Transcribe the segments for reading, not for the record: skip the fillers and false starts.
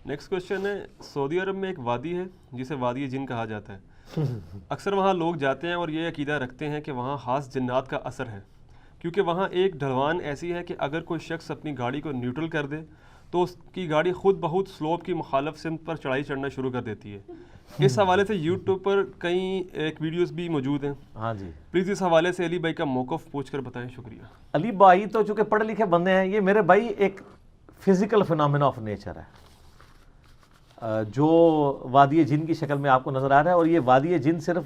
Next question ہے، سعودی عرب میں ایک وادی ہے جسے وادی جن کہا جاتا ہے. اکثر وہاں لوگ جاتے ہیں اور یہ عقیدہ رکھتے ہیں کہ وہاں خاص جنات کا اثر ہے، کیونکہ وہاں ایک ڈھلوان ایسی ہے کہ اگر کوئی شخص اپنی گاڑی کو نیوٹرل کر دے تو اس کی گاڑی خود بہت سلوپ کی مخالف سمت پر چڑھائی چڑھنا شروع کر دیتی ہے. اس حوالے سے یوٹیوب پر کئی ایک ویڈیوز بھی موجود ہیں. ہاں جی، پلیز اس حوالے سے علی بھائی کا موقف پوچھ کر بتائیں. شکریہ. علی بھائی تو چونکہ پڑھے لکھے بندے ہیں، یہ میرے بھائی ایک فزیکل فنامنا آف نیچر ہے جو وادی جن کی شکل میں آپ کو نظر آ رہا ہے. اور یہ وادی جن صرف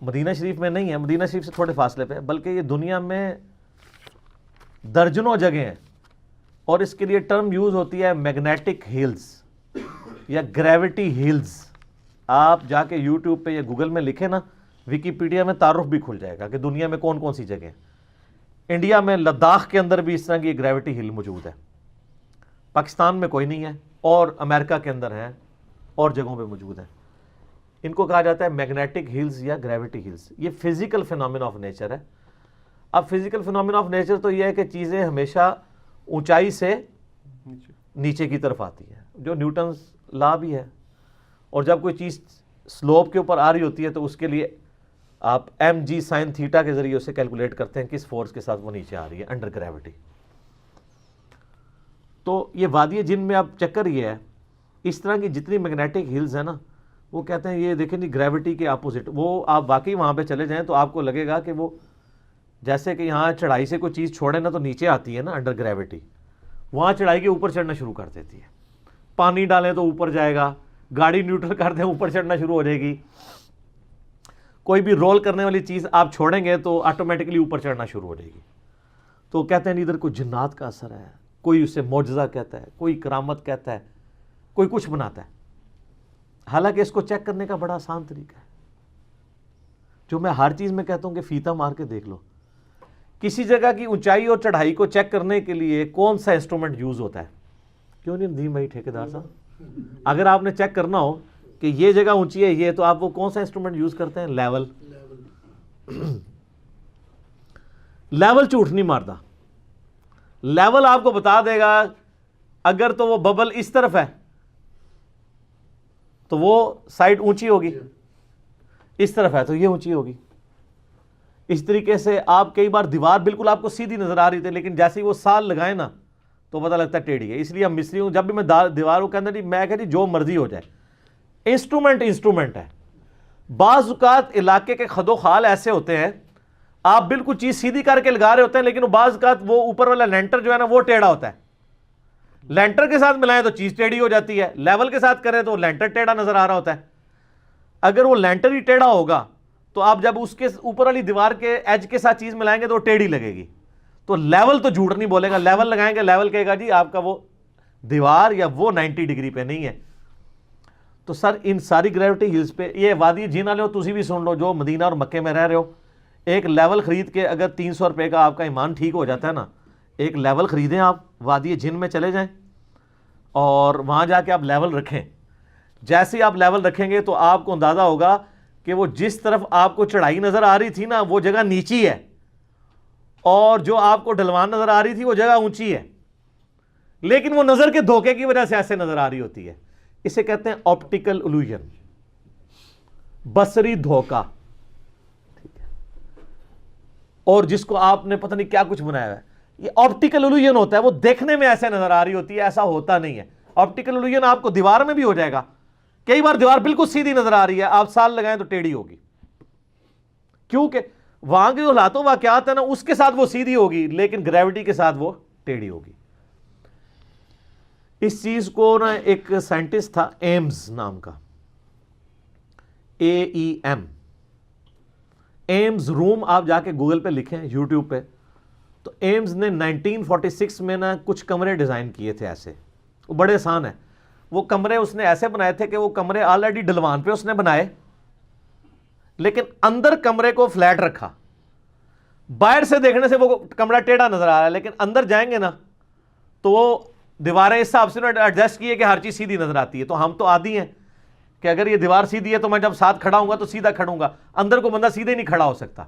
مدینہ شریف میں نہیں ہے، مدینہ شریف سے تھوڑے فاصلے پہ، بلکہ یہ دنیا میں درجنوں جگہ ہیں. اور اس کے لیے ٹرم یوز ہوتی ہے میگنیٹک ہیلز یا گریوٹی ہیلز. آپ جا کے یوٹیوب پہ یا گوگل میں لکھیں نا، ویکیپیڈیا میں تعارف بھی کھل جائے گا کہ دنیا میں کون کون سی جگہ ہیں. انڈیا میں لداخ کے اندر بھی اس طرح کی گریوٹی ہل موجود ہے، پاکستان میں کوئی نہیں ہے، اور امریکہ کے اندر ہے اور جگہوں پہ موجود ہے. ان کو کہا جاتا ہے میگنیٹک ہلز یا گریوٹی ہلز. یہ فزیکل فنامنا آف نیچر ہے. اب فزیکل فنامنا آف نیچر تو یہ ہے کہ چیزیں ہمیشہ اونچائی سے نیچے کی طرف آتی ہے، جو نیوٹنز لا بھی ہے. اور جب کوئی چیز سلوپ کے اوپر آ رہی ہوتی ہے تو اس کے لیے آپ ایم جی سائن تھیٹا کے ذریعے اسے کیلکولیٹ کرتے ہیں کس فورس کے ساتھ وہ نیچے آ رہی ہے انڈر گریوٹی. تو یہ وادی جن میں اب چکر یہ ہے، اس طرح کی جتنی میگنیٹک ہلز ہیں نا، وہ کہتے ہیں یہ دیکھیں جی گریوٹی کے اپوزٹ. وہ آپ واقعی وہاں پہ چلے جائیں تو آپ کو لگے گا کہ وہ جیسے کہ یہاں چڑھائی سے کوئی چیز چھوڑے نا تو نیچے آتی ہے نا انڈر گریوٹی، وہاں چڑھائی کے اوپر چڑھنا شروع کر دیتی ہے. پانی ڈالیں تو اوپر جائے گا، گاڑی نیوٹرل کر دیں اوپر چڑھنا شروع ہو جائے گی. کوئی بھی رول کرنے والی چیز آپ چھوڑیں گے تو آٹومیٹکلی اوپر چڑھنا شروع ہو جائے گی. تو کہتے ہیں ادھر کوئی جنات کا اثر ہے، کوئی اسے معجزہ کہتا ہے، کوئی کرامت کہتا ہے، کوئی کچھ بناتا ہے. حالانکہ اس کو چیک کرنے کا بڑا آسان طریقہ ہے، جو میں ہر چیز میں کہتا ہوں کہ فیتا مار کے دیکھ لو. کسی جگہ کی اونچائی اور چڑھائی کو چیک کرنے کے لیے کون سا انسٹرومنٹ یوز ہوتا ہے؟ کیوں نہیں ندیم بھائی ٹھیکیدار صاحب، اگر آپ نے چیک کرنا ہو کہ یہ جگہ اونچی ہے یہ، تو آپ وہ کون سا انسٹرومنٹ یوز کرتے ہیں؟ لیول. لیول جھوٹ نہیں مارتا. لیول آپ کو بتا دے گا اگر تو وہ ببل اس طرف ہے تو وہ سائڈ اونچی ہوگی، اس طرف ہے تو یہ اونچی ہوگی. اس طریقے سے آپ کئی بار دیوار بالکل آپ کو سیدھی نظر آ رہی تھی، لیکن جیسے ہی وہ سال لگائے نا تو پتہ لگتا ہے ٹیڑھی ہے. اس لیے ہم مستری ہوں، جب بھی میں دیواروں کے اندر نہیں، میں کہتی جو مرضی ہو جائے، انسٹرومنٹ ہے. بعض اوقات علاقے کے خد و خال ایسے ہوتے ہیں، آپ بالکل چیز سیدھی کر کے لگا رہے ہوتے ہیں، لیکن بعض اوقات وہ اوپر والا لینٹر جو ہے نا وہ ٹیڑھا ہوتا ہے. لینٹر کے ساتھ ملائیں تو چیز ٹیڑھی ہو جاتی ہے، لیول کے ساتھ کریں تو لینٹر ٹیڑھا نظر آ رہا ہوتا ہے. اگر وہ لینٹر ہی ٹیڑھا ہوگا تو آپ جب اس کے اوپر والی دیوار کے ایج کے ساتھ چیز ملائیں گے تو وہ ٹیڑھی لگے گی. تو لیول تو جھوٹ نہیں بولے گا، لیول لگائیں گے لیول کہے گا جی آپ کا وہ دیوار یا وہ 90 ڈگری پہ نہیں ہے. تو سر ان ساری گریوٹی ہلز پہ یہ وادی جن والے ہو تسی بھی سن لو، جو مدینہ اور مکے میں رہ رہے ہو، ایک لیول خرید کے اگر 300 روپے کا آپ کا ایمان ٹھیک ہو جاتا ہے نا، ایک لیول خریدیں، آپ وادی جن میں چلے جائیں اور وہاں جا کے آپ لیول رکھیں. جیسے ہی آپ لیول رکھیں گے تو آپ کو اندازہ ہوگا کہ وہ جس طرف آپ کو چڑھائی نظر آ رہی تھی نا وہ جگہ نیچی ہے، اور جو آپ کو ڈھلوان نظر آ رہی تھی وہ جگہ اونچی ہے، لیکن وہ نظر کے دھوکے کی وجہ سے ایسے نظر آ رہی ہوتی ہے. اسے کہتے ہیں آپٹیکل الوژن، بصری دھوکہ. اور جس کو آپ نے پتہ نہیں کیا کچھ بنایا ہے، یہ آپٹیکل الوژن ہوتا ہے. وہ دیکھنے میں ایسے نظر آ رہی ہوتی ہے، ایسا ہوتا نہیں ہے. آپٹیکل الوژن آپ کو دیوار میں بھی ہو جائے گا. کئی بار دیوار بالکل سیدھی نظر آ رہی ہے، آپ سال لگائیں تو ٹیڑھی ہوگی، کیونکہ وہاں کے جو حالات و واقعات ہیں نا اس کے ساتھ وہ سیدھی ہوگی، لیکن گریوٹی کے ساتھ وہ ٹیڑھی ہوگی. اس چیز کو نا ایک سائنٹسٹ تھا ایمز نام کا، AEM، ایمز روم. آپ جا کے گوگل پہ لکھیں، یوٹیوب پہ، تو ایمز نے 1946 میں نا کچھ کمرے ڈیزائن کیے تھے ایسے. وہ بڑے آسان ہیں. وہ کمرے اس نے ایسے بنائے تھے کہ وہ کمرے آلریڈی ڈھلوان پہ اس نے بنائے، لیکن اندر کمرے کو فلیٹ رکھا. باہر سے دیکھنے سے وہ کمرہ ٹیڑھا نظر آ رہا ہے، لیکن اندر جائیں گے نا تو وہ دیواریں اس حساب سے ایڈجسٹ کی ہے کہ ہر چیز سیدھی نظر آتی ہے. تو ہم تو عادی ہیں کہ اگر یہ دیوار سیدھی ہے تو میں جب ساتھ کھڑا ہوں گا تو سیدھا کھڑوں گا. اندر کو بندہ سیدھے نہیں کھڑا ہو سکتا.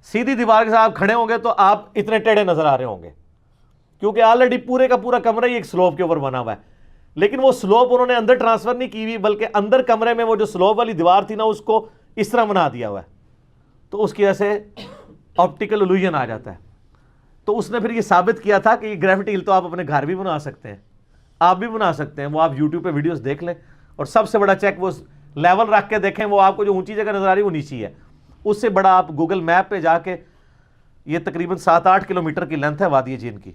سیدھی دیوار کے ساتھ آپ کھڑے ہوں گے تو آپ اتنے ٹیڑھے نظر آ رہے ہوں گے، کیونکہ آلریڈی پورے کا پورا کمرہ ہی ایک سلوپ کے اوپر بنا ہوا ہے. لیکن وہ سلوپ انہوں نے اندر ٹرانسفر نہیں کی ہوئی، بلکہ اندر کمرے میں وہ جو سلوپ والی دیوار تھی نا اس کو اس طرح بنا دیا ہوا ہے، تو اس کی وجہ سے آپٹیکل الوژن آ جاتا ہے. تو اس نے پھر یہ ثابت کیا تھا کہ یہ گریوٹی ہل تو آپ اپنے گھر بھی بنا سکتے ہیں، آپ بھی بنا سکتے ہیں. وہ آپ یوٹیوب پہ ویڈیوز دیکھ لیں، اور سب سے بڑا چیک وہ لیول رکھ کے دیکھیں، وہ آپ کو جو اونچی جگہ نظر آ رہی ہے وہ نیچی ہے. اس سے بڑا آپ گوگل میپ پہ جا کے، یہ تقریباً 7-8 کلومیٹر کی لینتھ ہے وادی جن کی،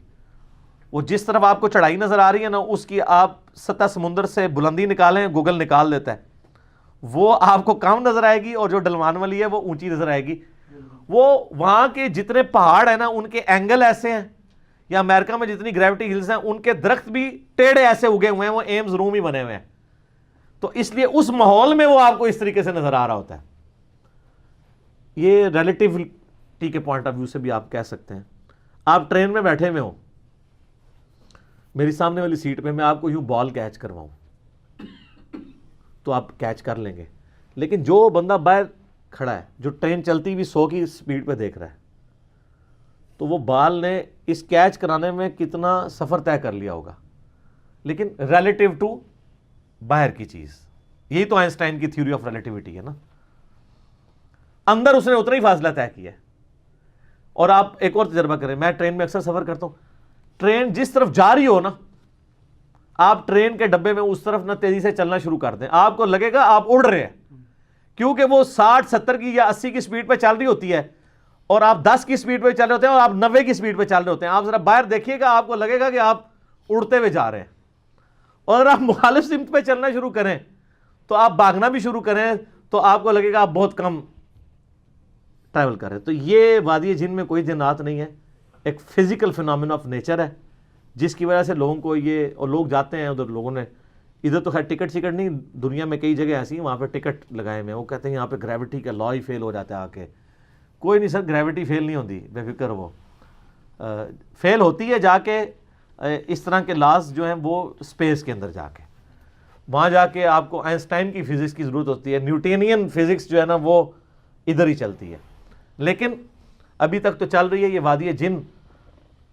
وہ جس طرف آپ کو چڑھائی نظر آ رہی ہے نا اس کی آپ سطح سمندر سے بلندی نکالیں، گوگل نکال دیتا ہے، وہ آپ کو کم نظر آئے گی، اور جو ڈلوان والی ہے وہ اونچی نظر آئے گی. وہ وہاں کے جتنے پہاڑ ہیں نا ان کے اینگل ایسے ہیں، یا امریکہ میں جتنی گریوٹی ہلز ہیں ان کے درخت بھی ٹیڑھے ایسے اگے ہوئے ہیں، وہ ایمز روم ہی بنے ہوئے ہیں. تو اس لیے اس ماحول میں وہ آپ کو اس طریقے سے نظر آ رہا ہوتا ہے. یہ ریلیٹیوٹی کے پوائنٹ آف ویو سے بھی آپ کہہ سکتے ہیں. آپ ٹرین میں بیٹھے ہوئے ہوں، میری سامنے والی سیٹ پہ میں آپ کو یوں بال کیچ کرواؤں تو آپ کیچ کر لیں گے، لیکن جو بندہ باہر کھڑا ہے، جو ٹرین چلتی ہوئی 100 کی سپیڈ پہ دیکھ رہا ہے، تو وہ بال نے اس کیچ کرانے میں کتنا سفر طے کر لیا ہوگا، لیکن ریلیٹیو ٹو باہر کی چیز. یہی تو آئنسٹائن کی تھیوری آف ریلیٹیوٹی ہے نا، اندر اس نے اتنا ہی فاصلہ طے کیا ہے. اور آپ ایک اور تجربہ کریں، میں ٹرین میں اکثر سفر کرتا ہوں، ٹرین جس طرف جا رہی ہو نا، آپ ٹرین کے ڈبے میں اس طرف نہ تیزی سے چلنا شروع کر دیں، آپ کو لگے گا آپ اڑ رہے ہیں، کیونکہ وہ 60-70 کی یا 80 کی سپیڈ پہ چل رہی ہوتی ہے، اور آپ 10 کی سپیڈ پہ چل رہے ہوتے ہیں، اور آپ 90 کی سپیڈ پہ چل رہے ہوتے ہیں. آپ ذرا باہر دیکھیے گا، آپ کو لگے گا کہ آپ اڑتے ہوئے جا رہے ہیں. اور اگر آپ مخالف سمت پہ چلنا شروع کریں تو آپ بھاگنا بھی شروع کریں تو آپ کو لگے گا آپ بہت کم ٹریول کر رہے ہیں. تو یہ وادی جن میں کوئی جنات نہیں ہے، ایک فزیکل فینومین آف نیچر ہے، جس کی وجہ سے لوگوں کو یہ، اور لوگ جاتے ہیں ادھر، لوگوں نے ادھر تو خیر ٹکٹ نہیں، دنیا میں کئی جگہ ایسی ہیں وہاں پہ ٹکٹ لگائے ہوئے ہیں، وہ کہتے ہیں یہاں پہ گریوٹی کا لا ہی فیل ہو جاتا ہے. آ کے کوئی نہیں سر، گریوٹی فیل نہیں ہوتی، بے فکر. وہ فیل ہوتی ہے جا کے اس طرح کے لاز جو ہیں وہ اسپیس کے اندر جا کے، وہاں جا کے آپ کو آئنسٹائن کی فزکس کی ضرورت ہوتی ہے. نیوٹینین فزکس جو ہے نا وہ ادھر ہی چلتی ہے، لیکن ابھی تک تو چل رہی ہے یہ وادی جن.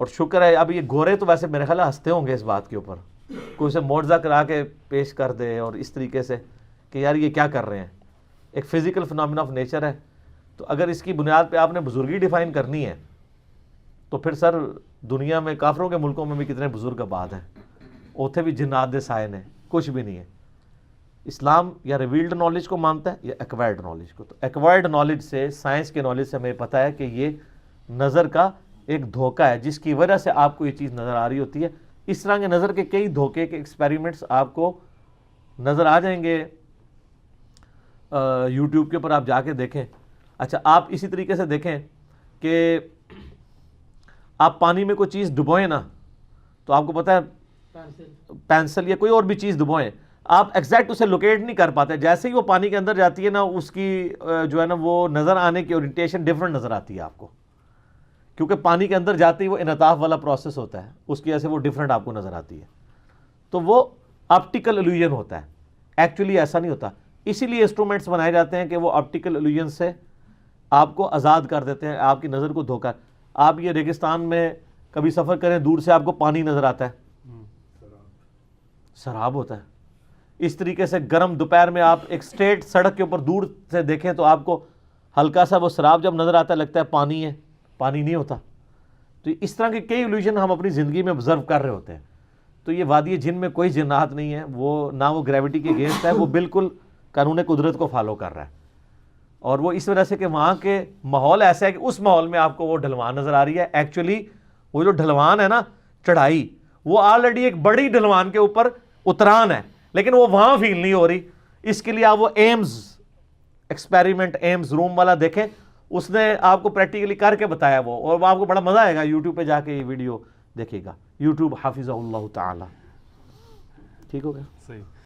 اور شکر ہے، اب یہ گورے تو ویسے میرے خیال ہنستے ہوں گے اس بات کے اوپر، کوئی اسے معجزہ کرا کے پیش کر دے اور اس طریقے سے کہ یار یہ کیا کر رہے ہیں. ایک فزیکل فینومین آف نیچر ہے، تو اگر اس کی بنیاد پہ آپ نے بزرگی ڈیفائن کرنی ہے تو پھر سر دنیا میں کافروں کے ملکوں میں بھی کتنے بزرگ آباد ہیں، اوتھے بھی جنات دے سائے نے، کچھ بھی نہیں ہے. اسلام یا ریویلڈ نالج کو مانتا ہے یا ایکوائرڈ نالج کو. تو ایکوائرڈ نالج سے، سائنس کے نالج سے ہمیں پتہ ہے کہ یہ نظر کا ایک دھوکہ ہے، جس کی وجہ سے آپ کو یہ چیز نظر آ رہی ہوتی ہے. اس طرح کے نظر کے کئی دھوکے کے ایکسپیریمنٹس آپ کو نظر آ جائیں گے یوٹیوب کے اوپر، آپ جا کے دیکھیں. اچھا، آپ اسی طریقے سے دیکھیں کہ آپ پانی میں کوئی چیز ڈبوئیں نا، تو آپ کو پتہ ہے پینسل یا کوئی اور بھی چیز ڈبوئیں، آپ ایگزیکٹ اسے لوکیٹ نہیں کر پاتے. جیسے ہی وہ پانی کے اندر جاتی ہے نا، اس کی جو ہے نا وہ نظر آنے کی اورینٹیشن ڈفرنٹ نظر آتی ہے آپ کو، کیونکہ پانی کے اندر جاتے ہی وہ انعطاف والا پروسیس ہوتا ہے، اس کی وجہ سے وہ ڈفرنٹ آپ کو نظر آتی ہے. تو وہ آپٹیکل الوژن ہوتا ہے، ایکچولی ایسا نہیں ہوتا. اسی لیے انسٹرومنٹس بنائے جاتے ہیں کہ وہ آپٹیکل الوژن سے آپ کو آزاد کر دیتے ہیں، آپ کی نظر کو دھوکہ. آپ یہ ریگستان میں کبھی سفر کریں، دور سے آپ کو پانی نظر آتا ہے، سراب ہوتا ہے. اس طریقے سے گرم دوپہر میں آپ ایک اسٹریٹ سڑک کے اوپر دور سے دیکھیں تو آپ کو ہلکا سا وہ سراب جب نظر آتا ہے لگتا ہے پانی ہے، پانی نہیں ہوتا. تو اس طرح کے کئی الوژن ہم اپنی زندگی میں آبزرو کر رہے ہوتے ہیں. تو یہ وادی جن میں کوئی جنات نہیں ہے، وہ نہ وہ گریوٹی کے اگینسٹ ہے، وہ بالکل قانون قدرت کو فالو کر رہا ہے. اور وہ اس وجہ سے کہ وہاں کے ماحول ایسا ہے کہ اس ماحول میں آپ کو وہ ڈھلوان نظر آ رہی ہے. ایکچولی وہ جو ڈھلوان ہے نا، چڑھائی، وہ آلریڈی ایک بڑی ڈھلوان کے اوپر اتران ہے، لیکن وہ وہاں فیل نہیں ہو رہی. اس کے لیے آپ وہ ایمز ایکسپیریمنٹ، ایمز روم والا دیکھیں، اس نے آپ کو پریکٹیکلی کر کے بتایا وہ، اور وہ آپ کو بڑا مزہ آئے گا. یوٹیوب پہ جا کے یہ ویڈیو دیکھے گا، یوٹیوب حافظہ اللہ تعالی. ٹھیک ہو گیا؟ صحیح.